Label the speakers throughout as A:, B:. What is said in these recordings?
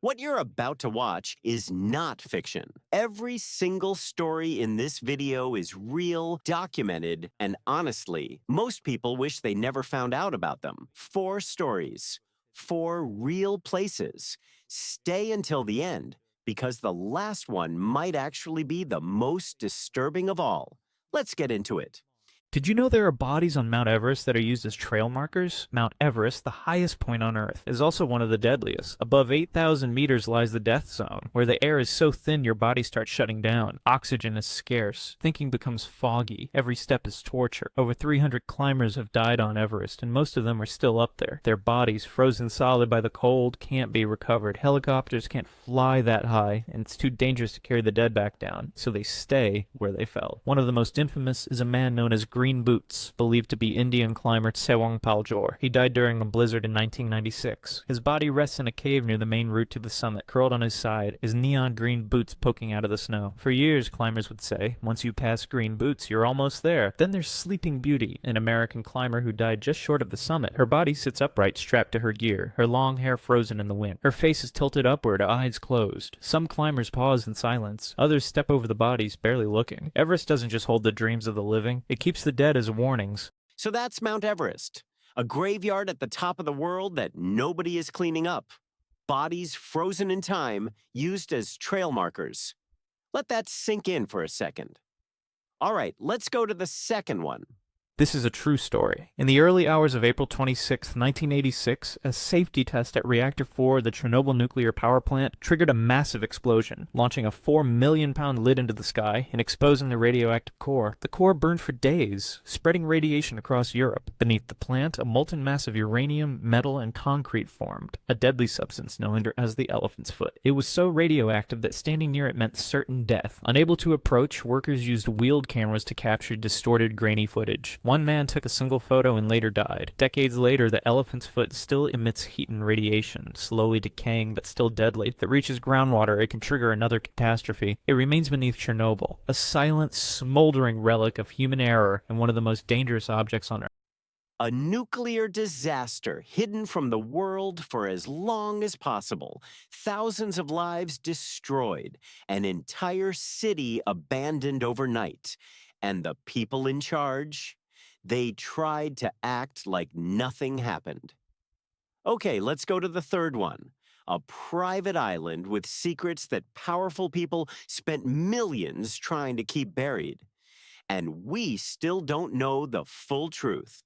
A: What you're about to watch is not fiction. Every single story in this video is real, documented, and honestly, most people wish they never found out about them. 4 stories, 4 real places. Stay until the end, because the last one might actually be the most disturbing of all. Let's get into it.
B: Did you know there are bodies on Mount Everest that are used as trail markers? Mount Everest, the highest point on Earth, is also one of the deadliest. Above 8,000 meters lies the death zone, where the air is so thin your body starts shutting down. Oxygen is scarce. Thinking becomes foggy. Every step is torture. Over 300 climbers have died on Everest, and most of them are still up there. Their bodies, frozen solid by the cold, can't be recovered. Helicopters can't fly that high, and it's too dangerous to carry the dead back down, so they stay where they fell. One of the most infamous is a man known as Green Boots, believed to be Indian climber Tsewang Paljor. He died during a blizzard in 1996. His body rests in a cave near the main route to the summit. Curled on his side, his neon green boots poking out of the snow. For years, climbers would say, once you pass Green Boots, you're almost there. Then there's Sleeping Beauty, an American climber who died just short of the summit. Her body sits upright, strapped to her gear, her long hair frozen in the wind. Her face is tilted upward, eyes closed. Some climbers pause in silence. Others step over the bodies, barely looking. Everest doesn't just hold the dreams of the living. It keeps the dead as warnings.
A: So that's Mount Everest, a graveyard at the top of the world that nobody is cleaning up. Bodies frozen in time, used as trail markers. Let that sink in for a second. All right, let's go to the second one.
B: This is a true story. In the early hours of April 26, 1986, a safety test at Reactor 4 of the Chernobyl nuclear power plant triggered a massive explosion, launching a 4-million-pound lid into the sky and exposing the radioactive core. The core burned for days, spreading radiation across Europe. Beneath the plant, a molten mass of uranium, metal, and concrete formed, a deadly substance known as the elephant's foot. It was so radioactive that standing near it meant certain death. Unable to approach, workers used wheeled cameras to capture distorted, grainy footage. One man took a single photo and later died. Decades later, the elephant's foot still emits heat and radiation, slowly decaying but still deadly. If it reaches groundwater, it can trigger another catastrophe. It remains beneath Chernobyl, a silent, smoldering relic of human error and one of the most dangerous objects on Earth.
A: A nuclear disaster hidden from the world for as long as possible. Thousands of lives destroyed. An entire city abandoned overnight. And the people in charge? They tried to act like nothing happened. Okay, let's go to the third one. A private island with secrets that powerful people spent millions trying to keep buried. And we still don't know the full truth.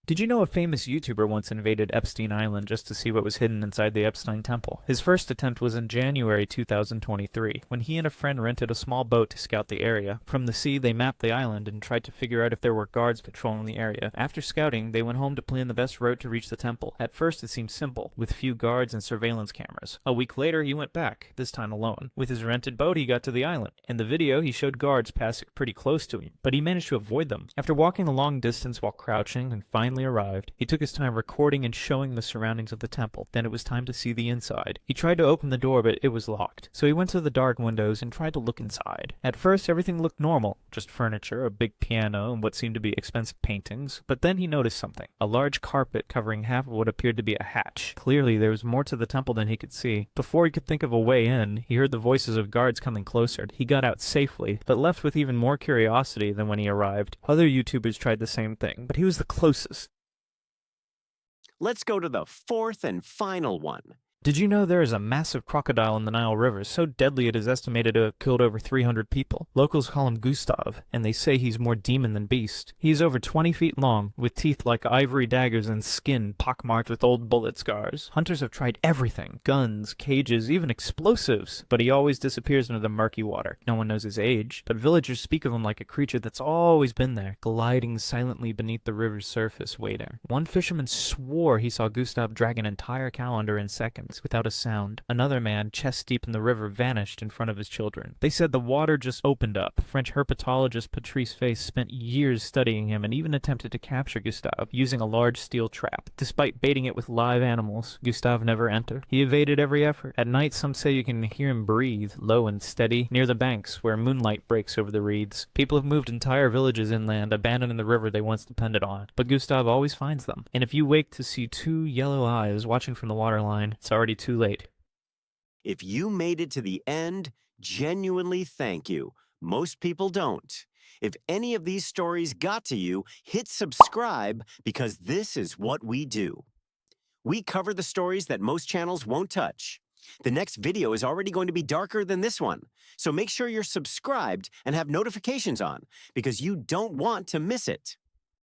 B: Did you know a famous YouTuber once invaded Epstein Island just to see what was hidden inside the Epstein temple? His first attempt was in January 2023, when he and a friend rented a small boat to scout the area. From the sea, they mapped the island and tried to figure out if there were guards patrolling the area. After scouting, they went home to plan the best route to reach the temple. At first, it seemed simple, with few guards and surveillance cameras. A week later, he went back, this time alone. With his rented boat, he got to the island. In the video, he showed guards passing pretty close to him, but he managed to avoid them. After walking a long distance while crouching and finally arrived, he took his time recording and showing the surroundings of the temple. Then it was time to see the inside. He tried to open the door, but it was locked. So he went to the dark windows and tried to look inside. At first, everything looked normal. Just furniture, a big piano, and what seemed to be expensive paintings. But then he noticed something. A large carpet covering half of what appeared to be a hatch. Clearly, there was more to the temple than he could see. Before he could think of a way in, he heard the voices of guards coming closer. He got out safely, but left with even more curiosity than when he arrived. Other YouTubers tried the same thing, but he was the closest.
A: Let's go to the fourth and final one.
B: Did you know there is a massive crocodile in the Nile River, so deadly it is estimated to have killed over 300 people? Locals call him Gustav, and they say he's more demon than beast. He is over 20 feet long, with teeth like ivory daggers and skin pockmarked with old bullet scars. Hunters have tried everything, guns, cages, even explosives, but he always disappears into the murky water. No one knows his age, but villagers speak of him like a creature that's always been there, gliding silently beneath the river's surface, waiting. One fisherman swore he saw Gustav drag an entire cow under in seconds, without a sound. Another man, chest deep in the river, vanished in front of his children. They said the water just opened up. French herpetologist Patrice Face spent years studying him and even attempted to capture Gustave using a large steel trap. Despite baiting it with live animals, Gustave never entered. He evaded every effort. At night, some say you can hear him breathe, low and steady, near the banks where moonlight breaks over the reeds. People have moved entire villages inland, abandoning the river they once depended on. But Gustave always finds them. And if you wake to see two yellow eyes watching from the waterline, it's already too late.
A: If you made it to the end, genuinely thank you. Most people don't. If any of these stories got to you, hit subscribe because this is what we do. We cover the stories that most channels won't touch. The next video is already going to be darker than this one, so make sure you're subscribed and have notifications on because you don't want to miss it.